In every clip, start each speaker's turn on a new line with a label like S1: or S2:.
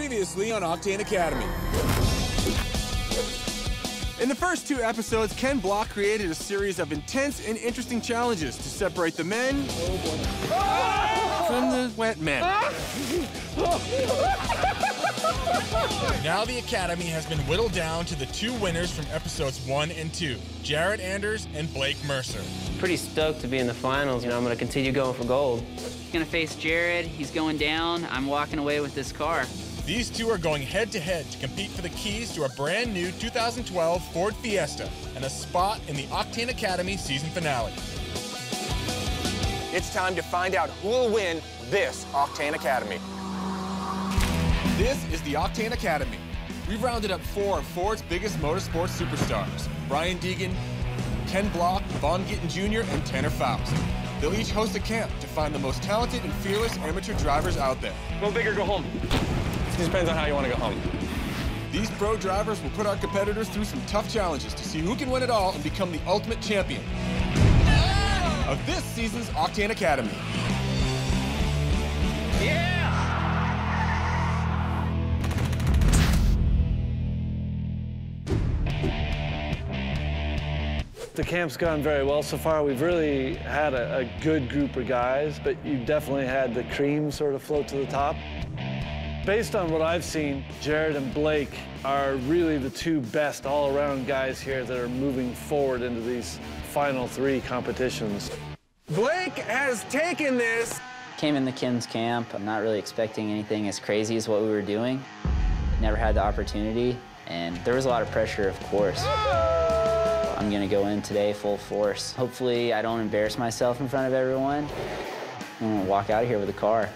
S1: Previously on Octane Academy. In the first 2 episodes, Ken Block created a series of intense and interesting challenges to separate the men from the wet men. Now the Academy has been whittled down to the 2 winners from episodes 1 and 2, Jared Anders and Blake Mercer.
S2: Pretty stoked to be in the finals. You know, I'm going to continue going for gold.
S3: Gonna face Jared. He's going down. I'm walking away with this car.
S1: These 2 are going head-to-head to compete for the keys to a brand new 2012 Ford Fiesta and a spot in the Octane Academy season finale.
S4: It's time to find out who will win this Octane Academy.
S1: This is the Octane Academy. We've rounded up 4 of Ford's biggest motorsports superstars: Brian Deegan, Ken Block, Vaughn Gittin Jr., and Tanner Faust. They'll each host a camp to find the most talented and fearless amateur drivers out there.
S4: Go big or go home. It depends on how you want to go home.
S1: These pro drivers will put our competitors through some tough challenges to see who can win it all and become the ultimate champion of this season's Octane Academy.
S3: Yeah!
S5: The camp's gone very well so far. We've really had a good group of guys, but you definitely had the cream sort of float to the top. Based on what I've seen, Jared and Blake are really the 2 best all-around guys here that are moving forward into these final 3 competitions.
S4: Blake has taken this.
S3: Came in the Ken's camp. I'm not really expecting anything as crazy as what we were doing. Never had the opportunity, and there was a lot of pressure, of course. I'm gonna go in today full force. Hopefully I don't embarrass myself in front of everyone. I'm gonna walk out of here with a car.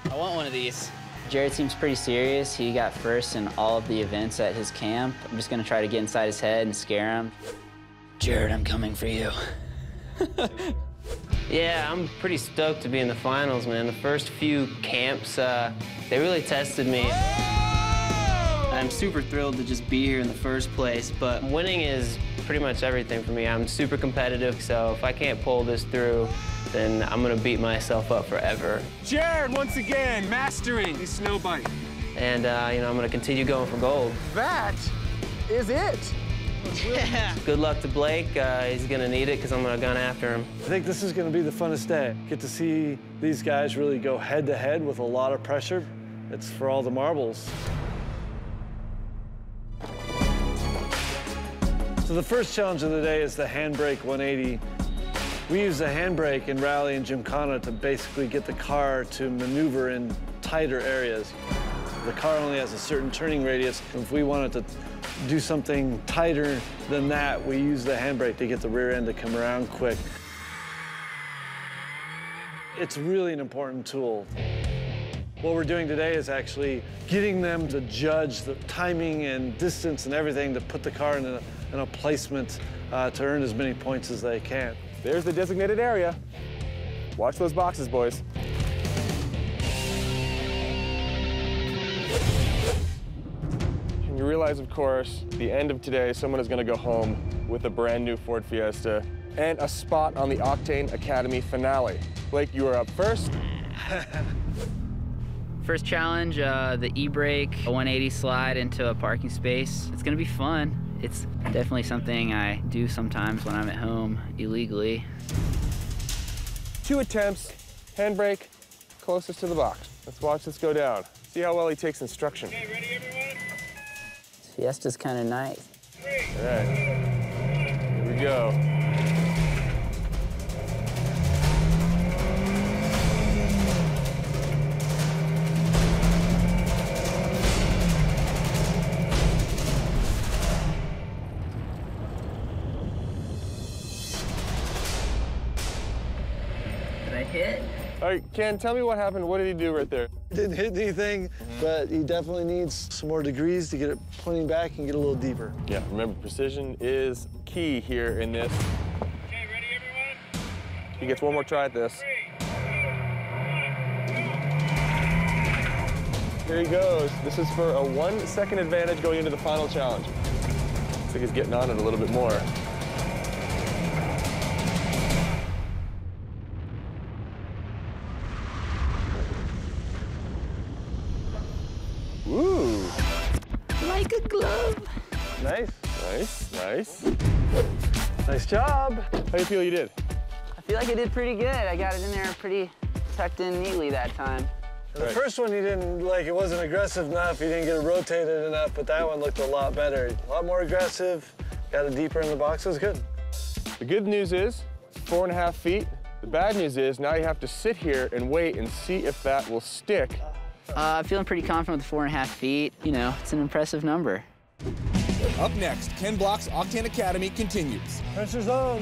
S3: I want one of these. Jared seems pretty serious. He got first in all of the events at his camp. I'm just gonna try to get inside his head and scare him. Jared, I'm coming for you.
S2: Yeah, I'm pretty stoked to be in the finals, man. The first few camps, they really tested me.
S3: I'm super thrilled to just be here in the first place, but
S2: Winning is pretty much everything for me. I'm super competitive, so if I can't pull this through, then I'm gonna beat myself up forever.
S4: Jared, once again, mastering the snow bike.
S2: And, you know, I'm gonna continue going for gold.
S4: That is it.
S3: yeah.
S2: Good luck to Blake. He's gonna need it because I'm gonna gun after him.
S5: I think this is going to be the funnest day. Get to see these guys really go head-to-head with a lot of pressure. It's for all the marbles. So the first challenge of the day is the handbrake 180. We use the handbrake in rally and gymkhana to basically get the car to maneuver in tighter areas. The car only has a certain turning radius. If we wanted to do something tighter than that, we use the handbrake to get the rear end to come around quick. It's really an important tool. What we're doing today is actually getting them to judge the timing and distance and everything to put the car in a placement to earn as many points as they can.
S4: There's the designated area. Watch those boxes, boys. And you realize, of course, the end of today, someone is going to go home with a brand new Ford Fiesta and a spot on the Octane Academy finale. Blake, you are up first.
S3: First challenge, the e-brake, a 180 slide into a parking space. It's gonna be fun. It's definitely something I do sometimes when I'm at home illegally.
S4: 2 attempts, handbrake, closest to the box. Let's watch this go down. See how well he takes instruction.
S6: Okay, ready, everyone?
S3: Fiesta's kind of nice.
S4: All right, here we go.
S3: Hit?
S4: All right, Ken, tell me what happened. What did he do right there?
S5: Didn't hit anything, but he definitely needs some more degrees to get it pointing back and get a little deeper.
S4: Yeah, remember, precision is key here in this.
S6: Okay, ready, everyone?
S4: He gets one more try at this.
S6: 3, 2, 1, go!
S4: Here he goes. This is for a 1-second advantage going into the final challenge. Looks like he's getting on it a little bit more. Ooh.
S3: Like a glove.
S5: Nice.
S4: Nice, nice.
S5: Nice job.
S4: How do you feel you did?
S3: I feel like I did pretty good. I got it in there pretty tucked in neatly that time.
S5: The first one you didn't, like, it wasn't aggressive enough. You didn't get it rotated enough, but that one looked a lot better. A lot more aggressive, got it deeper in the box. It was good.
S4: The good news is 4.5 feet. The bad news is now you have to sit here and wait and see if that will stick.
S3: I'm feeling pretty confident with 4.5 feet. You know, it's an impressive number.
S1: Up next, Ken Block's Octane Academy continues.
S5: Pressure's on.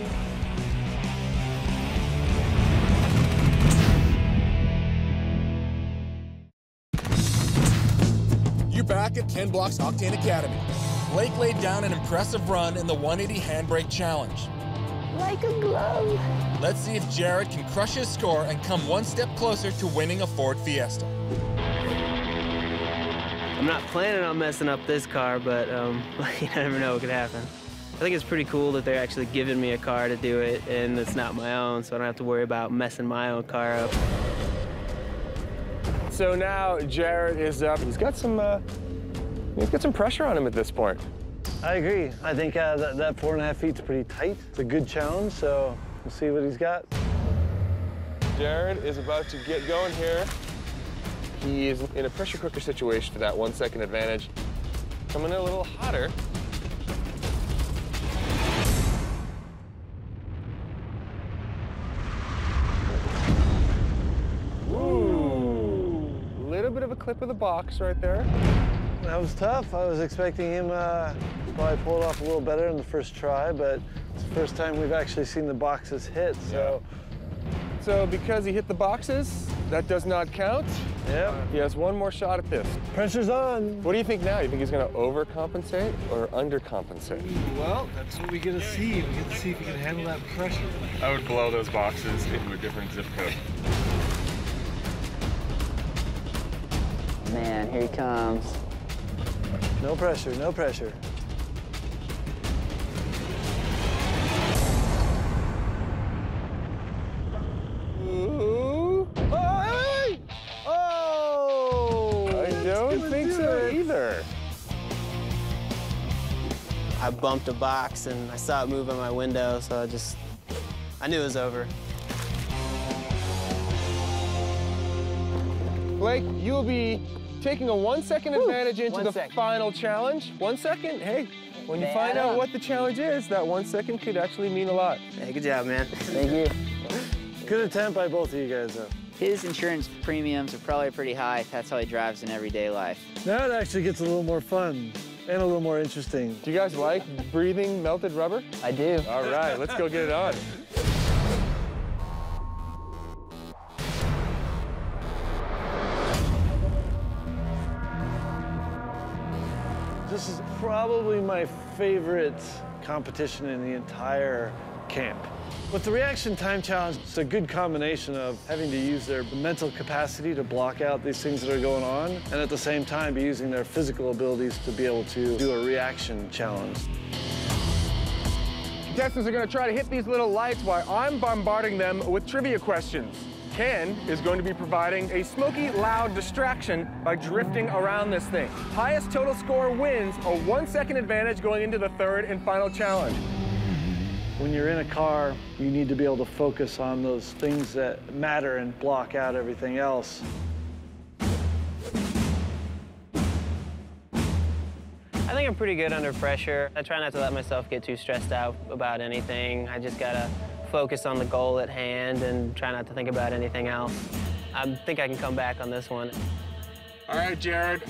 S1: You're back at Ken Block's Octane Academy. Blake laid down an impressive run in the 180 handbrake challenge.
S3: Like a glove.
S1: Let's see if Jared can crush his score and come one step closer to winning a Ford Fiesta.
S2: I'm not planning on messing up this car, but you never know what could happen. I think it's pretty cool that they're actually giving me a car to do it, and it's not my own, so I don't have to worry about messing my own car up.
S4: So now Jared is up. He's got some pressure on him at this point.
S5: I agree. I think that 4.5 feet's pretty tight. It's a good challenge, so we'll see what he's got.
S4: Jared is about to get going here. He is in a pressure cooker situation for that 1 second advantage. Coming in a little hotter. Ooh. Little bit of a clip of the box right there.
S5: That was tough. I was expecting him to probably pull it off a little better in the first try, but it's the first time we've actually seen the boxes hit, so.
S4: So because he hit the boxes, that does not count.
S5: Yeah.
S4: He has one more shot at this.
S5: Pressure's on.
S4: What do you think now? You think he's going to overcompensate or undercompensate?
S5: Well, that's what we get to see. We get to see if he can handle that pressure.
S4: I would blow those boxes into a different zip code.
S3: Man, here he comes.
S5: No pressure, no pressure.
S4: Ooh. Oh, hey! Oh! I don't think so either.
S2: I bumped a box, and I saw it move in my window, so I knew it was over.
S4: Blake, you'll be taking a 1 second advantage into
S3: 1
S4: the
S3: second.
S4: final challenge. 1 second? Hey, when you find out what the challenge is, that 1 second could actually mean a lot.
S2: Hey, good job, man.
S3: Thank you.
S5: Good attempt by both of you guys, though.
S3: His insurance premiums are probably pretty high if that's how he drives in everyday life.
S5: Now it actually gets a little more fun and a little more interesting.
S4: Do you guys like breathing melted rubber?
S3: I do.
S4: All right, let's go get it on.
S5: This is probably my favorite competition in the entire camp. With the reaction time challenge, it's a good combination of having to use their mental capacity to block out these things that are going on, and at the same time be using their physical abilities to be able to do a reaction challenge.
S4: Contestants are going to try to hit these little lights while I'm bombarding them with trivia questions. Ken is going to be providing a smoky, loud distraction by drifting around this thing. Highest total score wins a 1 second advantage going into the third and final challenge.
S5: When you're in a car, you need to be able to focus on those things that matter and block out everything else.
S2: I think I'm pretty good under pressure. I try not to let myself get too stressed out about anything. I just gotta focus on the goal at hand and try not to think about anything else. I think I can come back on this one.
S4: All right, Jared.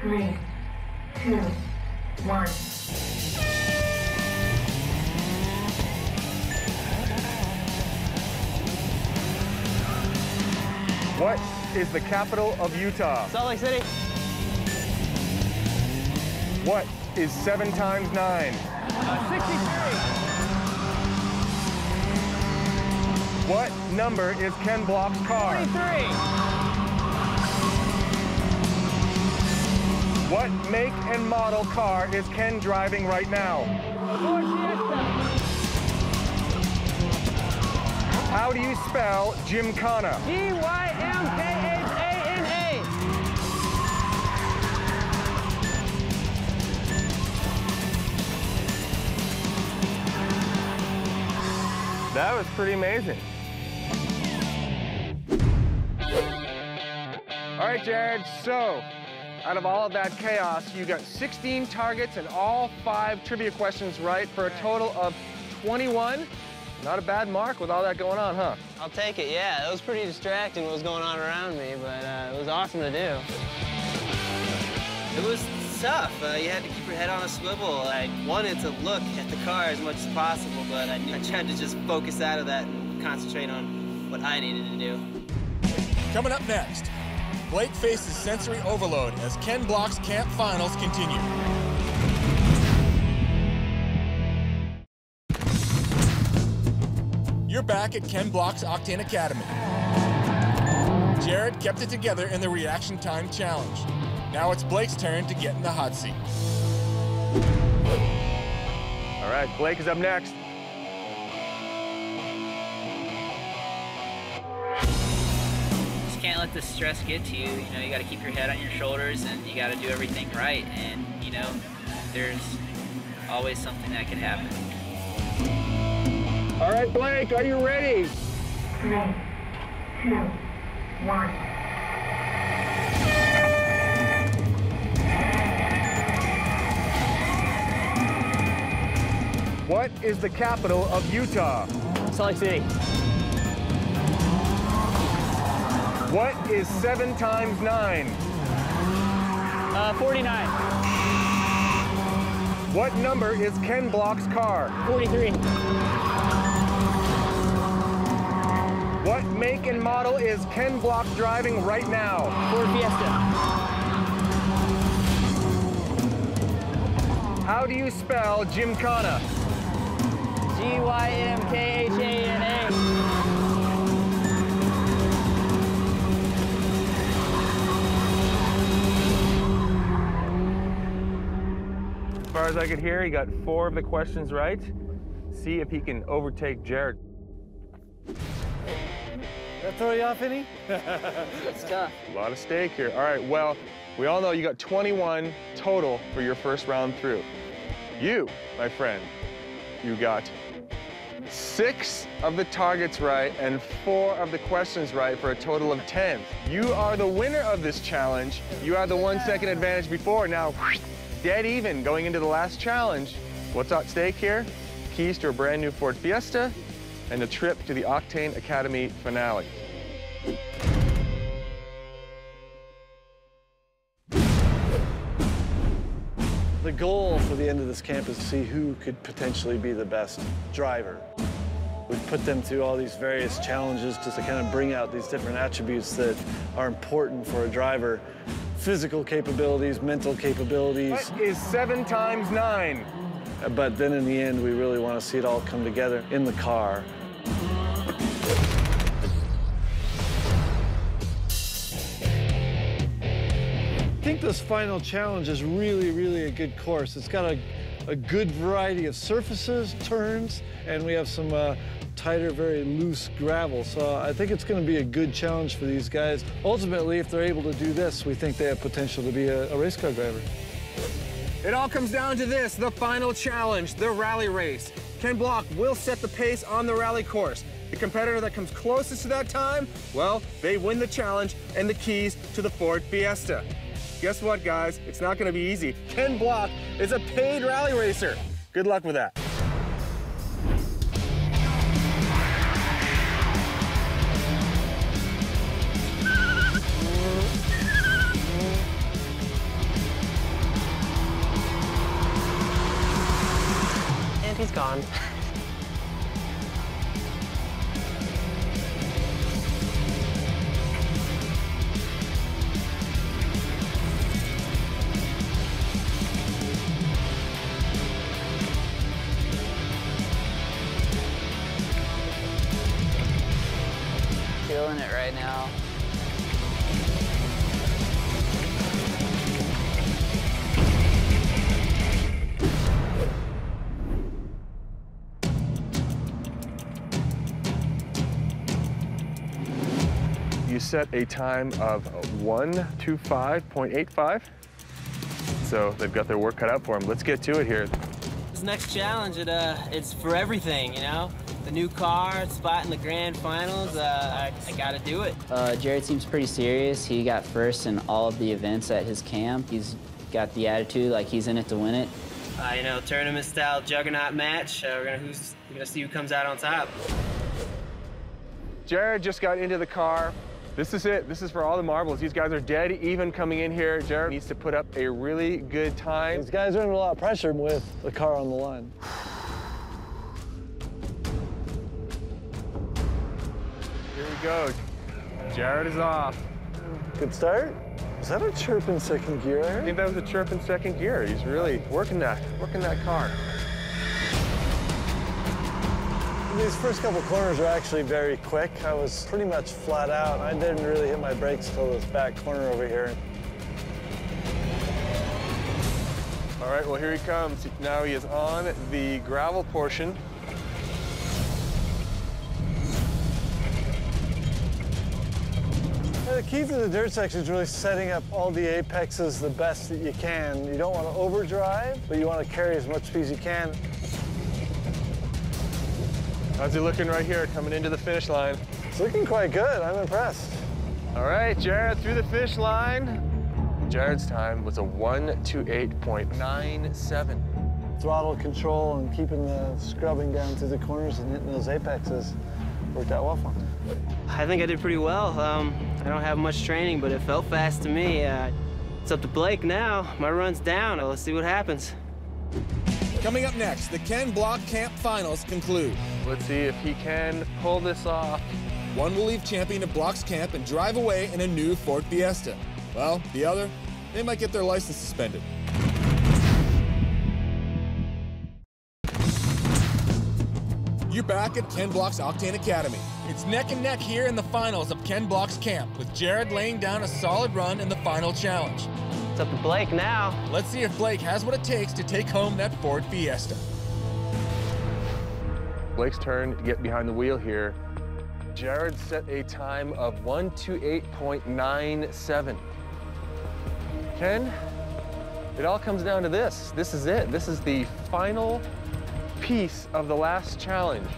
S7: 3, 2, 1.
S4: What is the capital of Utah?
S2: Salt Lake City.
S4: What is 7 times 9?
S2: 63.
S4: What number is Ken Block's car?
S2: 23.
S4: What make and model car is Ken driving right now? How do you spell Gymkhana?
S2: Gymkhana.
S4: That was pretty amazing. All right, Jared, so out of all of that chaos, you got 16 targets and all 5 trivia questions right for a total of 21. Not a bad mark with all that going on, huh?
S2: I'll take it, yeah. It was pretty distracting what was going on around me, but it was awesome to do.
S8: It was tough. You had to keep your head on a swivel. I wanted to look at the car as much as possible, but I tried to just focus out of that and concentrate on what I needed to do.
S1: Coming up next, Blake faces sensory overload as Ken Block's camp finals continue. You're back at Ken Block's Octane Academy. Jared kept it together in the reaction time challenge. Now it's Blake's turn to get in the hot seat.
S4: All right, Blake is up next.
S9: Just can't let the stress get to you. You know, you got to keep your head on your shoulders and you got to do everything right. And, you know, there's always something that could happen.
S4: All right, Blake, are you ready?
S7: 3, 2, 1.
S4: What is the capital of Utah?
S2: Salt Lake City.
S4: What is 7 times 9?
S2: 49.
S4: What number is Ken Block's car?
S2: 43.
S4: What make and model is Ken Block driving right now?
S2: Ford Fiesta.
S4: How do you spell Gymkhana?
S2: Gymkhana.
S4: As far as I could hear, he got 4 of the questions right. See if he can overtake Jared.
S5: That throw you off any?
S2: It's tough.
S4: A lot of stake here. All right, well, we all know you got 21 total for your first round through. You, my friend, you got 6 of the targets right and 4 of the questions right for a total of 10. You are the winner of this challenge. You had the 1 second advantage before. Now, dead even going into the last challenge. What's at stake here? Keys to a brand new Ford Fiesta and a trip to the Octane Academy finale.
S5: The goal for the end of this camp is to see who could potentially be the best driver. We've put them through all these various challenges just to kind of bring out these different attributes that are important for a driver. Physical capabilities, mental capabilities.
S4: What is 7 times 9?
S5: But then in the end, we really want to see it all come together in the car. I think this final challenge is really a good course. It's got a good variety of surfaces, turns, and we have some tighter, very loose gravel. So I think it's going to be a good challenge for these guys. Ultimately, if they're able to do this, we think they have potential to be a race car driver.
S4: It all comes down to this, the final challenge, the rally race. Ken Block will set the pace on the rally course. The competitor that comes closest to that time, well, they win the challenge and the keys to the Ford Fiesta. Guess what, guys? It's not going to be easy. Ken Block is a paid rally racer. Good luck with that.
S2: And he's gone.
S3: Feeling it right now.
S4: You set a time of 1:25.85. So they've got their work cut out for them. Let's get to it here.
S8: This next challenge, it's for everything, you know? the new car, spot in the grand finals. I got to do it.
S3: Jared seems pretty serious. He got first in all of the events at his camp. He's got the attitude like he's in it to win it.
S8: You know, tournament-style juggernaut match. We're gonna see who comes out on top.
S4: Jared just got into the car. This is it. This is for all the marbles. These guys are dead even coming in here. Jared needs to put up a really good time.
S5: These guys are under a lot of pressure with the car on the line.
S4: Here we go. Jared is off.
S5: Good start. Was that a chirp in second gear?
S4: I think that was a chirp in second gear. He's really working that car.
S5: These first couple corners are actually very quick. I was pretty much flat out. I didn't really hit my brakes till this back corner over here.
S4: All right, well, here he comes. Now he is on the gravel portion.
S5: The key to the dirt section is really setting up all the apexes the best that you can. You don't want to overdrive, but you want to carry as much speed as you can.
S4: How's he looking right here, coming into the finish line?
S5: It's looking quite good. I'm impressed.
S4: All right, Jared through the finish line. Jared's time was a 1:28.97.
S5: Throttle control and keeping the scrubbing down through the corners and hitting those apexes worked out well for me.
S8: I think I did pretty well. I don't have much training, but it felt fast to me. It's up to Blake now. My run's down. Let's see what happens.
S1: Coming up next, the Ken Block Camp Finals conclude.
S4: Let's see if he can pull this off.
S1: One will leave champion of Block's Camp and drive away in a new Ford Fiesta. Well, the other, they might get their license suspended. You're back at Ken Block's Octane Academy. It's neck and neck here in the finals of Ken Block's camp, with Jared laying down a solid run in the final challenge.
S2: It's up to Blake now.
S1: Let's see if Blake has what it takes to take home that Ford Fiesta.
S4: Blake's turn to get behind the wheel here. Jared set a time of 1:28.97. Ken, it all comes down to this. This is it. This is the final piece of the last challenge.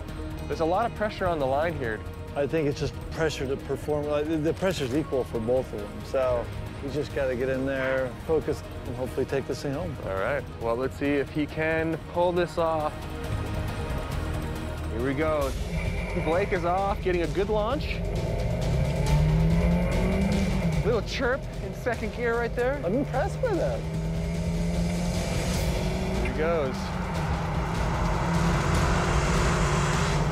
S4: There's a lot of pressure on the line here.
S5: I think it's just pressure to perform. The pressure's equal for both of them. So you just got to get in there, focus, and hopefully take this thing home.
S4: All right, well, let's see if he can pull this off. Here we go. Blake is off, getting a good launch. Little chirp in second gear right there.
S5: I'm impressed by that.
S4: Here he goes.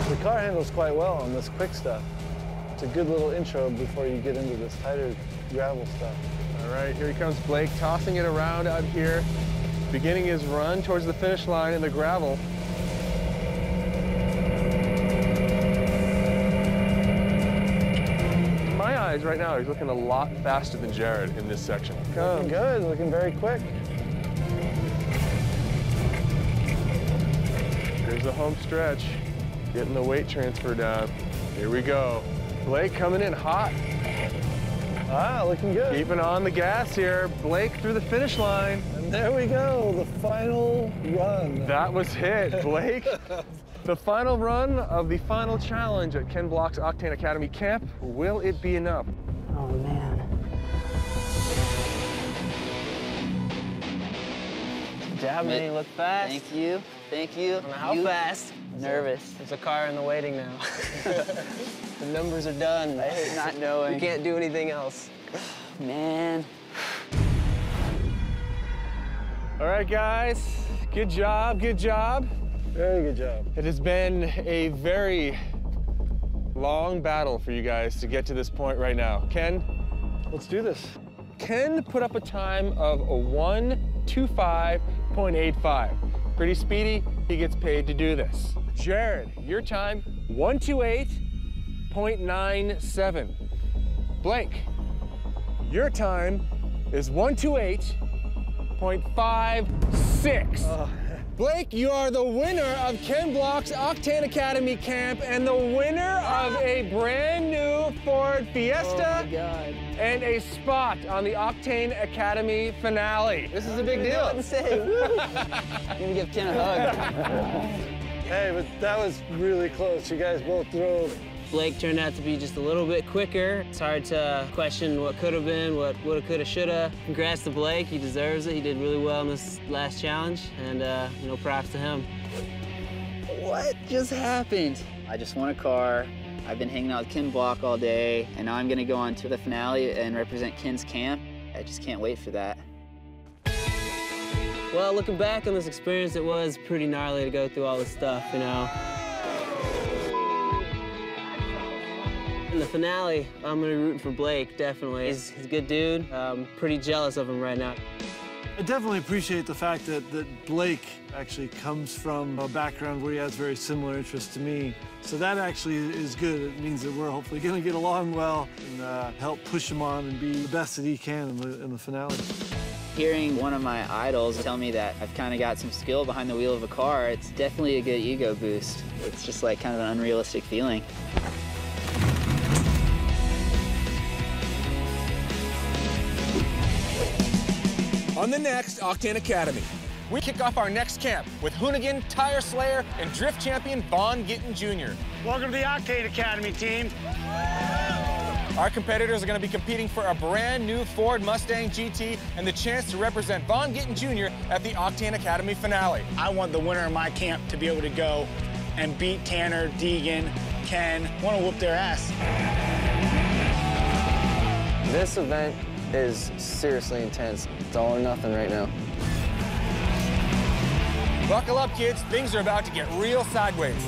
S5: The car handles quite well on this quick stuff. It's a good little intro before you get into this tighter gravel stuff.
S4: All right, here he comes Blake, tossing it around out here, beginning his run towards the finish line in the gravel. In my eyes right now, he's looking a lot faster than Jared in this section.
S5: Looking good, looking very quick.
S4: Here's the home stretch, getting the weight transfer down. Here we go. Blake coming in hot.
S5: Ah, looking good.
S4: Keeping on the gas here. Blake through the finish line.
S5: And there we go, the final run.
S4: That was it, Blake. The final run of the final challenge at Ken Block's Octane Academy camp. Will it be enough?
S2: Oh, man. Good job, man. You look fast.
S3: Thank you. Thank you.
S2: I don't know how fast.
S3: Nervous.
S2: There's a car in the waiting now. The numbers are done.
S3: I hate not knowing.
S2: You can't do anything else.
S3: Man.
S4: All right, guys. Good job, good job.
S5: Very good job.
S4: It has been a very long battle for you guys to get to this point right now. Ken,
S5: Let's do this.
S4: Ken put up a time of a 1:25.85. Pretty speedy, he gets paid to do this. Jared, your time, 1:28.97. Blake, your time is 1:28.56. Blake, you are the winner of Ken Block's Octane Academy camp and the winner of a brand new Ford Fiesta.
S3: Oh my God.
S4: And a spot on the Octane Academy finale. This is a big deal.
S3: I'm gonna give Ken a hug.
S5: Hey, but that was really close. You guys both drove.
S2: Blake turned out to be just a little bit quicker. It's hard to question what could have been, what woulda, coulda, shoulda. Congrats to Blake. He deserves it. He did really well in this last challenge, and you know, props to him.
S3: What just happened? I just won a car. I've been hanging out with Ken Block all day, and now I'm gonna go on to the finale and represent Ken's camp. I just can't wait for that.
S2: Well, looking back on this experience, it was pretty gnarly to go through all this stuff, you know. In the finale, I'm gonna be rooting for Blake, definitely. He's a good dude. I'm pretty jealous of him right now.
S5: I definitely appreciate the fact that Blake actually comes from a background where he has very similar interests to me. So that actually is good. It means that we're hopefully gonna get along well and help push him on and be the best that he can in the finale.
S3: Hearing one of my idols tell me that I've kind of got some skill behind the wheel of a car, it's definitely a good ego boost. It's just like kind of an unrealistic feeling.
S1: On the next Octane Academy, we kick off our next camp with Hoonigan, Tire Slayer, and Drift Champion Vaughn Gittin Jr.
S6: Welcome to the Octane Academy, team.
S1: Our competitors are going to be competing for a brand new Ford Mustang GT and the chance to represent Vaughn Gittin Jr. at the Octane Academy finale.
S6: I want the winner of my camp to be able to go and beat Tanner, Deegan, Ken. I want to whoop their ass.
S4: This event is seriously intense. It's all or nothing right now.
S1: Buckle up, kids. Things are about to get real sideways.